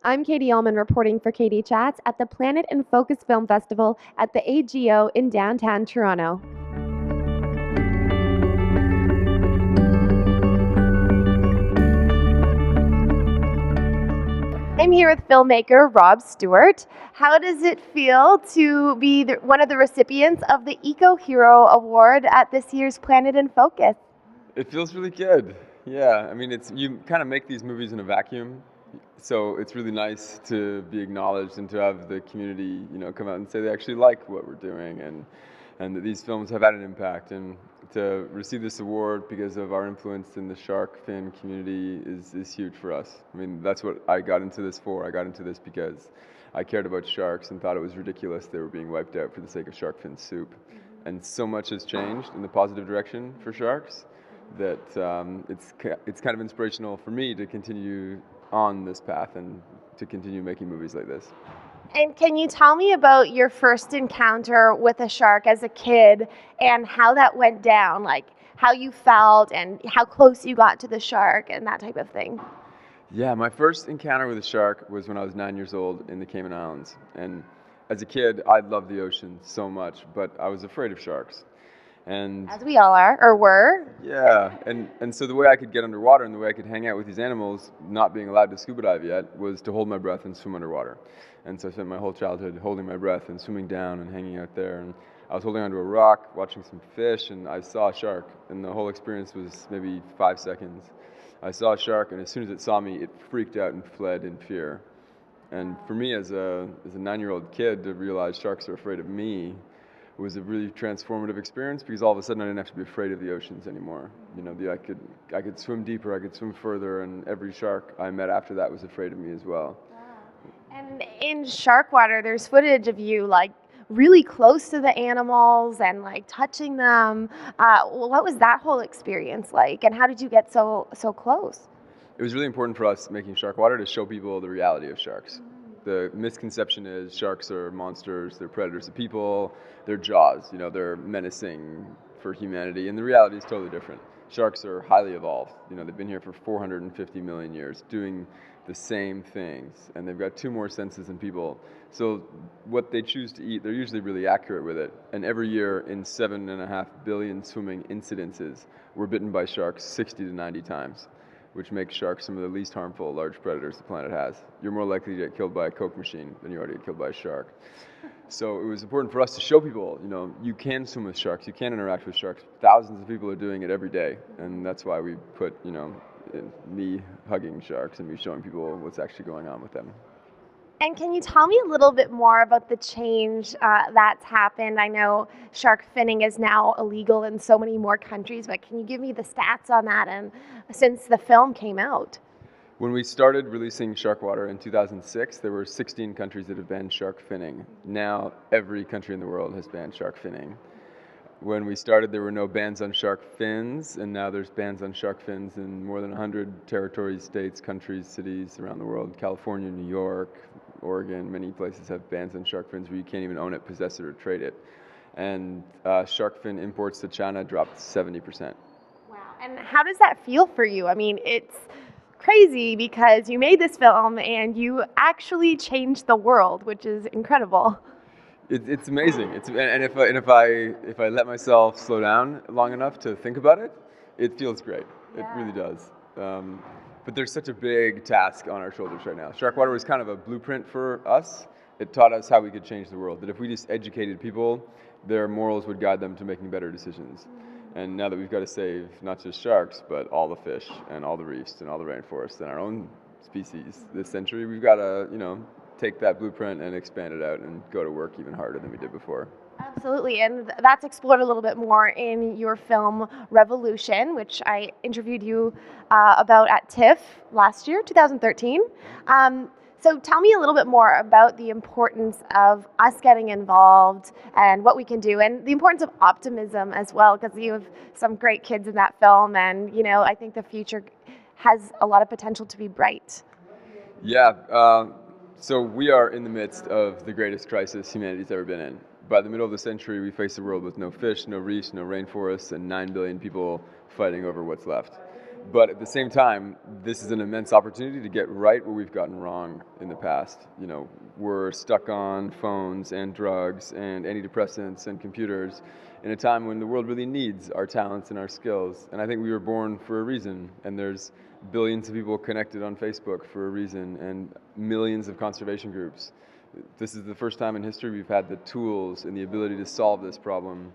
I'm Katie Uhlmann reporting for Katie Chats at the Planet in Focus Film Festival at the AGO in downtown Toronto. I'm here with filmmaker Rob Stewart. How does it feel to be one of the recipients of the Eco Hero Award at this year's Planet in Focus? It feels really good. Yeah, I mean, you kind of make these movies in a vacuum, so it's really nice to be acknowledged and to have the community, come out and say they actually like what we're doing and that these films have had an impact. And to receive this award because of our influence in the shark fin community is huge for us. I mean, that's what I got into this for. I got into this because I cared about sharks and thought it was ridiculous they were being wiped out for the sake of shark fin soup. And so much has changed in the positive direction for sharks that it's kind of inspirational for me to continue on this path and to continue making movies like this. And can you tell me about your first encounter with a shark as a kid and how that went down, like how you felt and how close you got to the shark and that type of thing? Yeah, my first encounter with a shark was when I was 9 years old in the Cayman Islands. And as a kid, I loved the ocean so much, but I was afraid of sharks. And as we all are, or were. Yeah, and so the way I could get underwater and the way I could hang out with these animals, not being allowed to scuba dive yet, was to hold my breath and swim underwater. And so I spent my whole childhood holding my breath and swimming down and hanging out there. And I was holding onto a rock, watching some fish, and I saw a shark. And the whole experience was maybe 5 seconds. I saw a shark, and as soon as it saw me, it freaked out and fled in fear. And for me, as a 9-year-old kid, to realize sharks are afraid of me was a really transformative experience because all of a sudden I didn't have to be afraid of the oceans anymore. I could swim deeper, I could swim further, and every shark I met after that was afraid of me as well. Wow. And in Sharkwater, there's footage of you like really close to the animals and like touching them. What was that whole experience like, and how did you get so close? It was really important for us making Sharkwater to show people the reality of sharks. The misconception is sharks are monsters, they're predators of people, they're jaws, they're menacing for humanity, and the reality is totally different. Sharks are highly evolved. They've been here for 450 million years doing the same things, and they've got 2 more senses than people. So what they choose to eat, they're usually really accurate with it. And every year in 7.5 billion swimming incidences, we're bitten by sharks 60 to 90 times, which makes sharks some of the least harmful large predators the planet has. You're more likely to get killed by a Coke machine than you are to get killed by a shark. So it was important for us to show people, you can swim with sharks, you can interact with sharks. Thousands of people are doing it every day, and that's why we put, me hugging sharks and me showing people what's actually going on with them. And can you tell me a little bit more about the change that's happened? I know shark finning is now illegal in so many more countries, but can you give me the stats on that and since the film came out? When we started releasing Sharkwater in 2006, there were 16 countries that have banned shark finning. Now every country in the world has banned shark finning. When we started, there were no bans on shark fins, and now there's bans on shark fins in more than 100 territories, states, countries, cities around the world. California, New York, Oregon, many places have bans on shark fins where you can't even own it, possess it, or trade it. And shark fin imports to China dropped 70%. Wow. And how does that feel for you? I mean, it's crazy because you made this film and you actually changed the world, which is incredible. It's amazing. And if I let myself slow down long enough to think about it, it feels great. Yeah. It really does. But there's such a big task on our shoulders right now. Sharkwater was kind of a blueprint for us. It taught us how we could change the world. That if we just educated people, their morals would guide them to making better decisions. And now that we've got to save not just sharks, but all the fish and all the reefs and all the rainforests and our own species this century, we've got to, take that blueprint and expand it out and go to work even harder than we did before. Absolutely, and that's explored a little bit more in your film Revolution, which I interviewed you about at TIFF last year, 2013. So tell me a little bit more about the importance of us getting involved and what we can do, and the importance of optimism as well, because you have some great kids in that film, and I think the future has a lot of potential to be bright. Yeah. So we are in the midst of the greatest crisis humanity's ever been in. By the middle of the century, we face a world with no fish, no reefs, no rainforests, and 9 billion people fighting over what's left. But at the same time, this is an immense opportunity to get right what we've gotten wrong in the past. You know, we're stuck on phones and drugs and antidepressants and computers in a time when the world really needs our talents and our skills. And I think we were born for a reason. And there's billions of people connected on Facebook for a reason, and millions of conservation groups. This is the first time in history we've had the tools and the ability to solve this problem.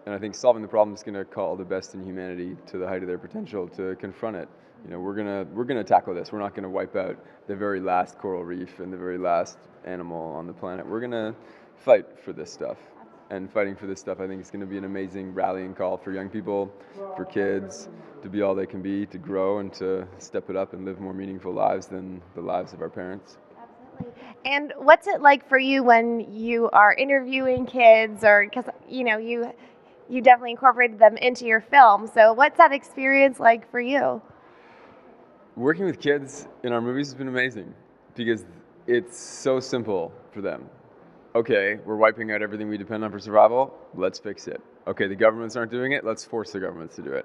And I think solving the problem is going to call the best in humanity to the height of their potential to confront it. You know, we're gonna tackle this. We're not going to wipe out the very last coral reef and the very last animal on the planet. We're going to fight for this stuff. And fighting for this stuff, I think, is going to be an amazing rallying call for young people, for kids, to be all they can be, to grow and to step it up and live more meaningful lives than the lives of our parents. Absolutely. And what's it like for you when you are interviewing kids, or because you definitely incorporated them into your film. So what's that experience like for you? Working with kids in our movies has been amazing because it's so simple for them. Okay, we're wiping out everything we depend on for survival, let's fix it. Okay, the governments aren't doing it, let's force the governments to do it.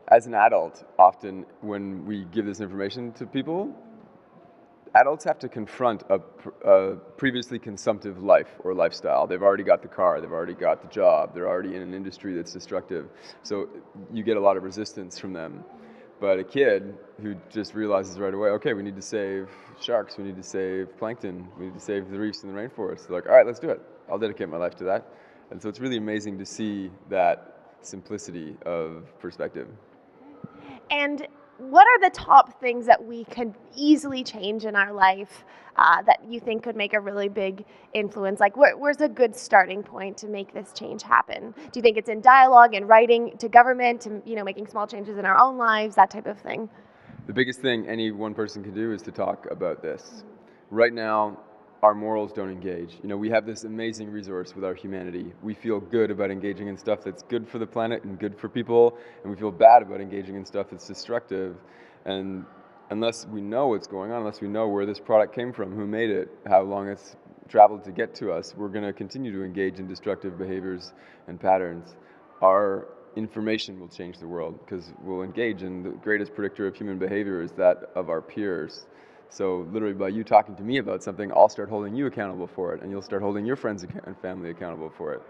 As an adult, often when we give this information to people, adults have to confront a previously consumptive life or lifestyle. They've already got the car, they've already got the job, they're already in an industry that's destructive. So you get a lot of resistance from them. But a kid who just realizes right away, okay, we need to save sharks, we need to save plankton, we need to save the reefs and the rainforest. They're like, all right, let's do it. I'll dedicate my life to that. And so it's really amazing to see that simplicity of perspective. And what are the top things that we could easily change in our life that you think could make a really big influence? Like, where's a good starting point to make this change happen? Do you think it's in dialogue and writing to government, to making small changes in our own lives, that type of thing? The biggest thing any one person can do is to talk about this. Right now, our morals don't engage. We have this amazing resource with our humanity. We feel good about engaging in stuff that's good for the planet and good for people, and we feel bad about engaging in stuff that's destructive. And unless we know what's going on, unless we know where this product came from, who made it, how long it's traveled to get to us, we're going to continue to engage in destructive behaviors and patterns. Our information will change the world because we'll engage, and the greatest predictor of human behavior is that of our peers. So literally by you talking to me about something, I'll start holding you accountable for it, and you'll start holding your friends and family accountable for it.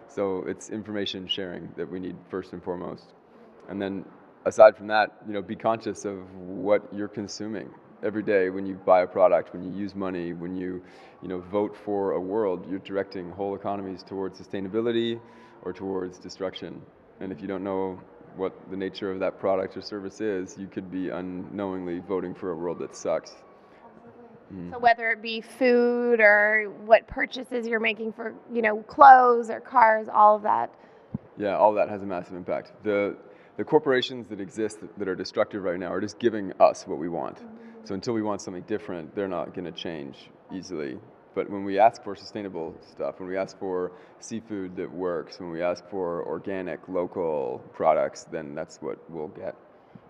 So it's information sharing that we need first and foremost. And then aside from that, be conscious of what you're consuming every day. When you buy a product, when you use money, when you vote for a world, you're directing whole economies towards sustainability or towards destruction. And if you don't know what the nature of that product or service is, you could be unknowingly voting for a world that sucks. So whether it be food or what purchases you're making for, clothes or cars, all of that. Yeah, all that has a massive impact. The corporations that exist that are destructive right now are just giving us what we want. So until we want something different, they're not going to change easily. But when we ask for sustainable stuff, when we ask for seafood that works, when we ask for organic, local products, then that's what we'll get.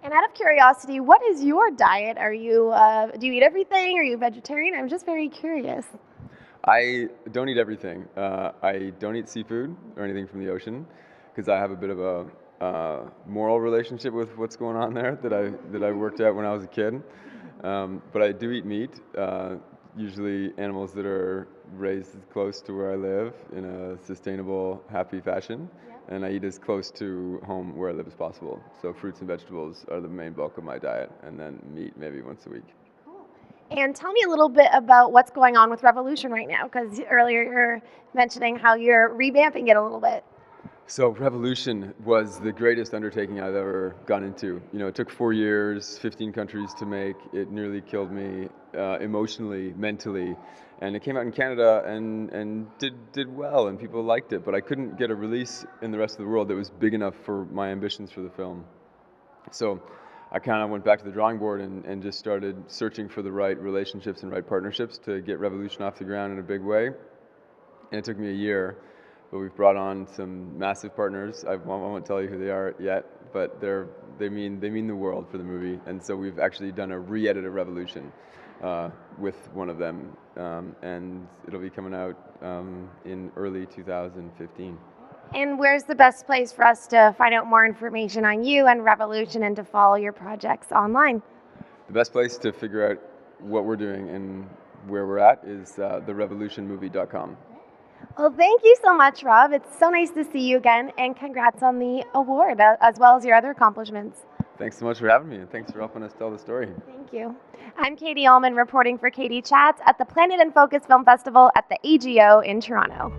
And out of curiosity, what is your diet? Are you do you eat everything? Are you vegetarian? I'm just very curious. I don't eat everything. I don't eat seafood or anything from the ocean because I have a bit of a moral relationship with what's going on there that I worked out when I was a kid. But I do eat meat, usually animals that are raised close to where I live in a sustainable, happy fashion. And I eat as close to home where I live as possible. So fruits and vegetables are the main bulk of my diet, and then meat maybe once a week. Cool. And tell me a little bit about what's going on with Revolution right now, because earlier you were mentioning how you're revamping it a little bit. So Revolution was the greatest undertaking I've ever gone into. It took 4 years, 15 countries to make. It nearly killed me emotionally, mentally. And it came out in Canada and did well, and people liked it. But I couldn't get a release in the rest of the world that was big enough for my ambitions for the film. So I kind of went back to the drawing board and just started searching for the right relationships and right partnerships to get Revolution off the ground in a big way. And it took me a year. But we've brought on some massive partners. I won't tell you who they are yet, but they mean the world for the movie. And so we've actually done a re-edit of Revolution with one of them, and it'll be coming out in early 2015. And where's the best place for us to find out more information on you and Revolution and to follow your projects online? The best place to figure out what we're doing and where we're at is therevolutionmovie.com. Well, thank you so much, Rob. It's so nice to see you again, and congrats on the award, as well as your other accomplishments. Thanks so much for having me, and thanks for helping us tell the story. Thank you. I'm Katie Uhlmann reporting for Katie Chats at the Planet and Focus Film Festival at the AGO in Toronto.